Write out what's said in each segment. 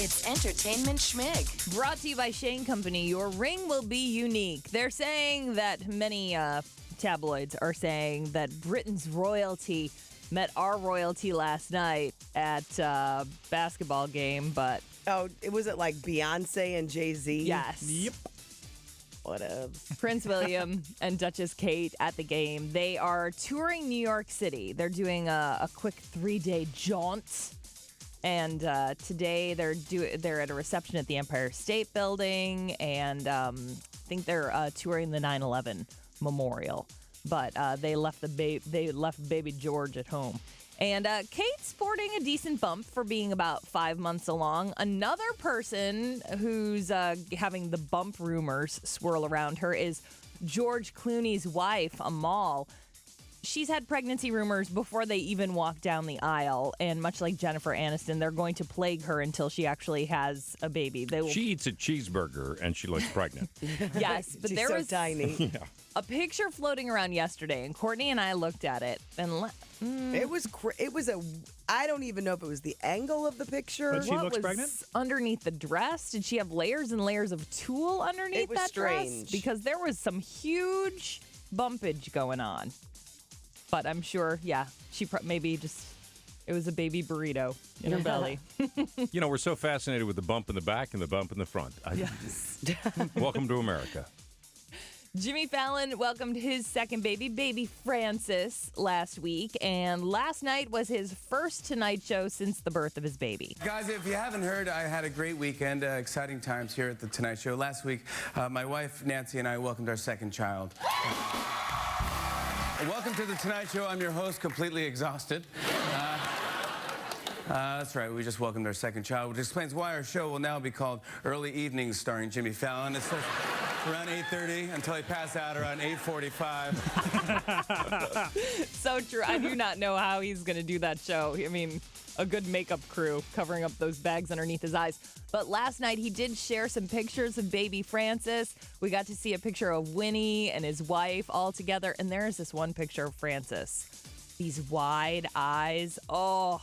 It's Entertainment Schmig. Brought to you by Shane Company. Your ring will be unique. They're saying that many tabloids are saying that Britain's royalty met our royalty last night at a basketball game, but... Oh, was it like Beyonce and Jay-Z? Yes. Yep. Whatevs. Prince William and Duchess Kate at the game. They are touring New York City. They're doing a quick 3-day jaunt. And today they're at a reception at the Empire State Building, and I think they're touring the 9/11 memorial. But they left baby George at home. And Kate's sporting a decent bump for being about 5 months along. Another person who's having the bump rumors swirl around her is George Clooney's wife, Amal. She's had pregnancy rumors before they even walk down the aisle. And much like Jennifer Aniston, they're going to plague her until she actually has a baby. She eats a cheeseburger and she looks pregnant. Yes, but She's there so was tiny. a picture floating around yesterday, and Courtney and I looked at it. And It was I don't even know if it was the angle of the picture. But she what looks was pregnant? underneath the dress? Did she have layers and layers of tulle underneath It was that dress? strange. Because there was some huge bumpage going on. But I'm sure, she maybe just, it was a baby burrito in her belly. You know, we're so fascinated with the bump in the back and the bump in the front. Yes. Welcome to America. Jimmy Fallon welcomed his second baby Francis, last week. And last night was his first Tonight Show since the birth of his baby. Guys, if you haven't heard, I had a great weekend, exciting times here at the Tonight Show. Last week, my wife, Nancy, and I welcomed our second child. Welcome to the Tonight Show. I'm your host, completely exhausted. That's right, we just welcomed our second child, which explains why our show will now be called Early Evenings starring Jimmy Fallon. It's around 8:30 until he passes out around 8:45. So true. I do not know how he's going to do that show. I mean, a good makeup crew covering up those bags underneath his eyes. But last night he did share some pictures of baby Francis. We got to see a picture of Winnie and his wife all together. And there is this one picture of Francis. These wide eyes. Oh,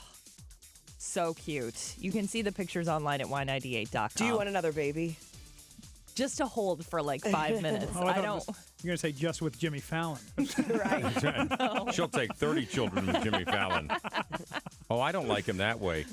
so cute. You can see the pictures online at y98.com. Do you want another baby? Just to hold for like 5 minutes. I don't. You're going to say just with Jimmy Fallon. Right. No. She'll take 30 children with Jimmy Fallon. Oh, I don't like him that way.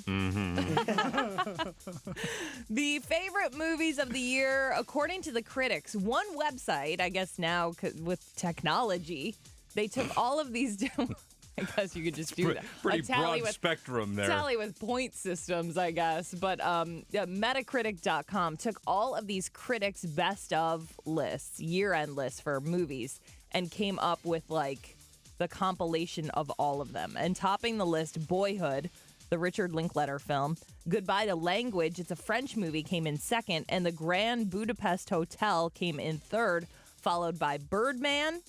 The favorite movies of the year, according to the critics. One website, I guess now with technology, they took all of these different... I guess you could just do that. Pretty A tally broad spectrum there. Tally with point systems, I guess. But Metacritic.com took all of these critics' best of lists, year-end lists for movies, and came up with like the compilation of all of them. And topping the list, Boyhood, the Richard Linklater film. Goodbye to Language, it's a French movie, came in second. And The Grand Budapest Hotel came in third, followed by Birdman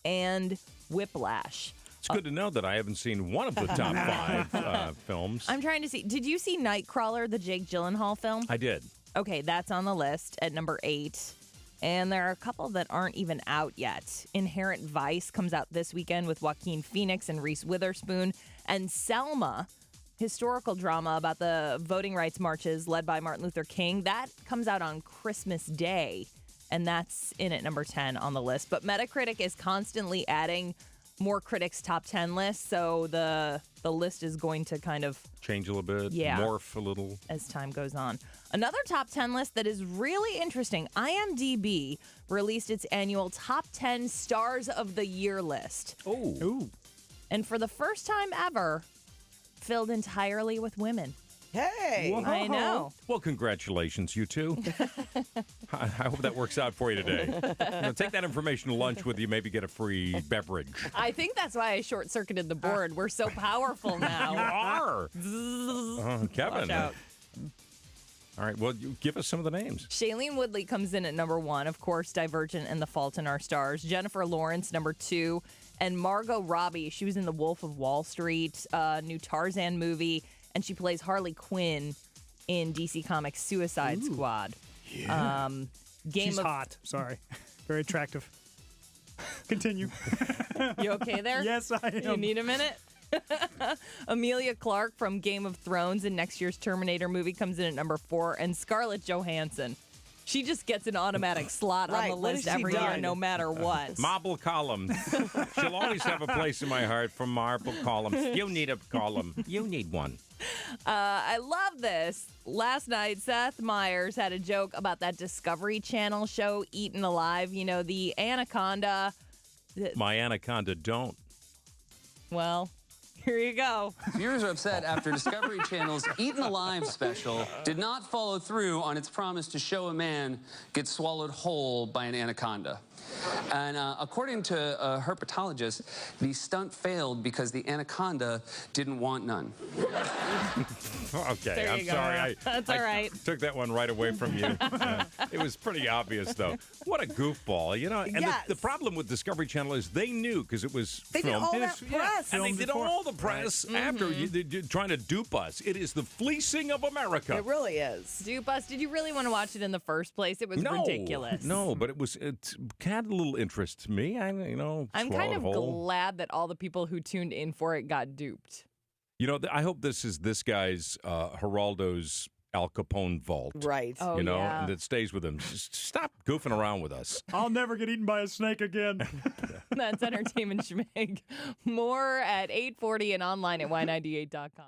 and Whiplash. It's good to know that I haven't seen one of the top 5 films. I'm trying to see. Did you see Nightcrawler, the Jake Gyllenhaal film? I did. Okay, that's on the list at number 8. And there are a couple that aren't even out yet. Inherent Vice comes out this weekend with Joaquin Phoenix and Reese Witherspoon. And Selma, historical drama about the voting rights marches led by Martin Luther King, that comes out on Christmas Day. And that's in at number 10 on the list. But Metacritic is constantly adding more critics' top 10 lists, so the list is going to kind of change a little bit, morph a little as time goes on. Another top 10 list that is really interesting, IMDb released its annual top 10 stars of the year list. Ooh. And for the first time ever, filled entirely with women. Hey. Whoa. I know. Well, congratulations, you two. I hope that works out for you today. Take that information to lunch with you, maybe get a free beverage. I think that's why I short-circuited the board. We're so powerful You now. are. Kevin. Watch out. All right, well, you give us some of the names. Shailene Woodley comes in at number 1, of course, Divergent and The Fault in Our Stars. Jennifer Lawrence, number 2. And Margot Robbie, she was in The Wolf of Wall Street, new Tarzan movie, and she plays Harley Quinn in DC Comics' Suicide Squad. Yeah. She's of hot. Sorry. Very attractive. Continue. You okay there? Yes, I am. You need a minute? Amelia Clarke from Game of Thrones in next year's Terminator movie comes in at number 4. And Scarlett Johansson. She just gets an automatic slot on Right, the what list has she every year, done? no matter what. Marble columns. She'll always have a place in my heart for marble columns. You need a column. You need one. I love this. Last night, Seth Meyers had a joke about that Discovery Channel show, Eaten Alive. You know, the anaconda. My anaconda don't. Well, here you go. Viewers are upset after Discovery Channel's Eaten Alive special did not follow through on its promise to show a man get swallowed whole by an anaconda. And according to a herpetologist, the stunt failed because the anaconda didn't want none. Okay, There I'm you go. sorry. That's all right. Took that one right away from you. It was pretty obvious, though. What a goofball, you know? And Yes. the problem with Discovery Channel is they knew because it was They did filmed. all that press. And they Filmed did before. all the press after trying to dupe us. It is the fleecing of America. It really is. Dupe us. Did you really want to watch it in the first place? It was ridiculous. No, but it had a little interest to me. I'm I'm kind swallowed of whole. glad that all the people who tuned in for it got duped. You know, I hope this is this guy's Geraldo's Al Capone vault. Right. Oh, You know, yeah. and that stays with him. Just stop goofing around with us. I'll never get eaten by a snake again. That's Entertainment Schmig. More at 8:40 and online at y98.com.